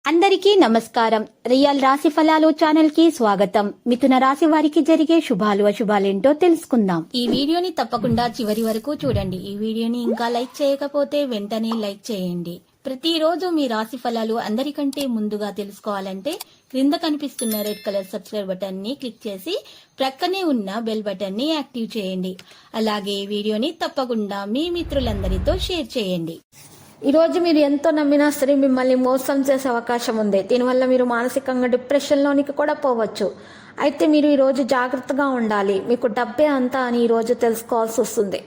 అందరికీ నమస్కారం. రియల్ రాశి ఫలాలు ఛానల్ కి స్వాగతం. మిథున రాశి వారికి జరిగే శుభాలు అశుభాలేంటో తెలుసుకుందాం. ఈ వీడియోని తప్పకుండా చివరి వరకు చూడండి. ఈ వీడియోని ఇంకా లైక్ చేయకపోతే వెంటనే లైక్ చేయండి. ప్రతిరోజు మీ రాశి ఫలాలు అందరికంటే ముందుగా తెలుసుకోవాలంటే క్రింద కనిపిస్తున్న రెడ్ కలర్ సబ్స్క్రైబ్ బటన్ ని క్లిక్ చేసి ప్రక్కనే ఉన్న బెల్ బటన్ ని యాక్టివ్ చేయండి. అలాగే ఈ వీడియోని తప్పకుండా మీ మిత్రులందరితో షేర్ చేయండి. ఈ రోజు మీరు ఎంతో నమ్మినా సరే మిమ్మల్ని మోసం చేసే అవకాశం ఉంది. దీనివల్ల మీరు మానసికంగా డిప్రెషన్లోనికి కూడా పోవచ్చు. అయితే మీరు ఈరోజు జాగ్రత్తగా ఉండాలి. మీకు డబ్బే అంతా అని ఈరోజు తెలుసుకోవాల్సి వస్తుంది.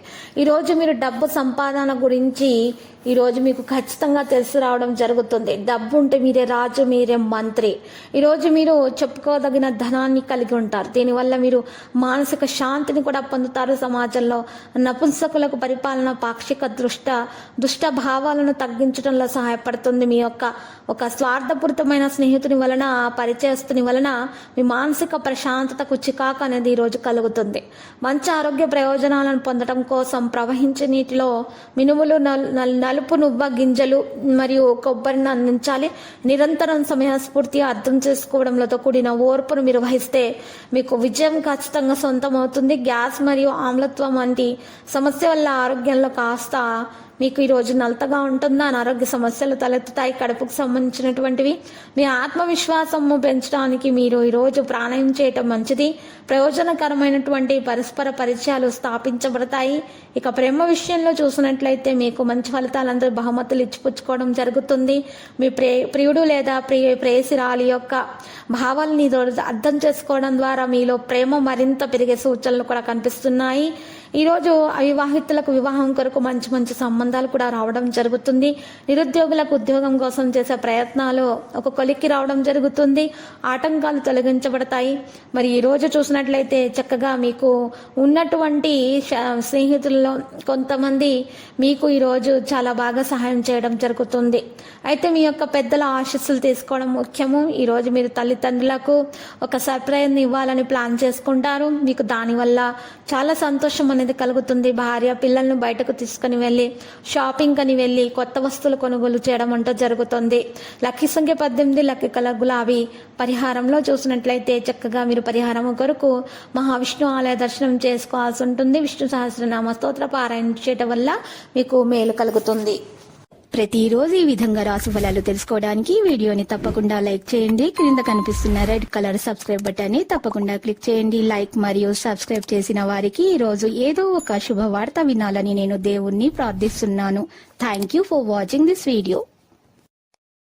ఈరోజు మీరు డబ్బు సంపాదన గురించి ఈరోజు మీకు ఖచ్చితంగా తెలిసి రావడం జరుగుతుంది. డబ్బు ఉంటే మీరే రాజు, మీరే మంత్రి. ఈరోజు మీరు చెప్పుకోదగిన ధనాన్ని కలిగి ఉంటారు. దీనివల్ల మీరు మానసిక శాంతిని కూడా పొందుతారు. సమాజంలో నపుంసకులకు పరిపాలన పాక్షిక దుష్ట భావాలను తగ్గించడంలో సహాయపడుతుంది. మీ యొక్క ఒక స్వార్థపూరితమైన స్నేహితుని వలన, పరిచయస్తుని వలన మీ మానసిక ప్రశాంతతకు చికాకు అనేది ఈరోజు కలుగుతుంది. మంచి ఆరోగ్య ప్రయోజనాలను పొందడం కోసం ప్రవహించే నీటిలో మినుములు, నలుపు నువ్వ గింజలు మరియు కొబ్బరిని అందించాలి. నిరంతరం సమయస్ఫూర్తిగా అర్థం చేసుకోవడంతో కూడిన ఓర్పును మీరు వహిస్తే మీకు విజయం ఖచ్చితంగా సొంతం అవుతుంది. గ్యాస్ మరియు ఆమ్లత్వం వంటి సమస్య వల్ల ఆరోగ్యంలో కాస్త మీకు ఈరోజు నలతగా ఉంటుందా, అనారోగ్య సమస్యలు తలెత్తుతాయి. కడుపుకు సంబంధించినటువంటివి. మీ ఆత్మవిశ్వాసము పెంచడానికి మీరు ఈరోజు ప్రాణాయామం చేయటం మంచిది. ప్రయోజనకరమైనటువంటి పరస్పర పరిచయాలు స్థాపించబడతాయి. ఇక ప్రేమ విషయంలో చూసినట్లయితే మీకు మంచి ఫలితాలందరూ బహుమతులు ఇచ్చిపుచ్చుకోవడం జరుగుతుంది. మీ ప్రియుడు లేదా ప్రేయసిరాలి యొక్క భావాలని అర్థం చేసుకోవడం ద్వారా మీలో ప్రేమ మరింత పెరిగే సూచనలు కూడా కనిపిస్తున్నాయి. ఈరోజు అవివాహితులకు వివాహం కొరకు మంచి మంచి సంబంధాలు కూడా రావడం జరుగుతుంది. నిరుద్యోగులకు ఉద్యోగం కోసం చేసే ప్రయత్నాలు ఒక కొలిక్కి రావడం జరుగుతుంది. ఆటంకాలు తొలగించబడతాయి. మరి ఈరోజు చూసినట్లయితే చక్కగా మీకు ఉన్నటువంటి స్నేహితుల్లో కొంతమంది మీకు ఈరోజు చాలా బాగా సహాయం చేయడం జరుగుతుంది. అయితే మీ యొక్క పెద్దల ఆశీస్సులు తీసుకోవడం ముఖ్యము. ఈరోజు మీరు తల్లిదండ్రులకు ఒక సర్ప్రైజ్ ఇవ్వాలని ప్లాన్ చేసుకుంటారు. మీకు దానివల్ల చాలా సంతోషం అనేది కలుగుతుంది. భార్య పిల్లలను బయటకు తీసుకుని వెళ్ళి షాపింగ్ అని వెళ్ళి కొత్త వస్తువులు కొనుగోలు చేయడం అంటూ జరుగుతుంది. లక్కీ సంఖ్య 18, లక్కీ కలర్ గులాబీ. పరిహారంలో చూసినట్లయితే చక్కగా మీరు పరిహారం కొరకు మహావిష్ణు ఆలయ దర్శనం చేసుకోవాల్సి ఉంటుంది. విష్ణు సహస్రనామ స్తోత్ర పారాయణ చేయడం వల్ల మీకు మేలు కలుగుతుంది. ప్రతిరోజు ఈ విధంగా రాశి ఫలాలు తెలుసుకోవడానికి వీడియోని తప్పకుండా లైక్ చేయండి. క్రింద కనిపిస్తున్న రెడ్ కలర్ సబ్స్క్రైబ్ బటన్ ని తప్పకుండా క్లిక్ చేయండి. లైక్ మరియు సబ్స్క్రైబ్ చేసిన వారికి ఈ రోజు ఏదో ఒక శుభవార్త వినాలని నేను దేవుణ్ణి ప్రార్థిస్తున్నాను. Thank you for watching this video.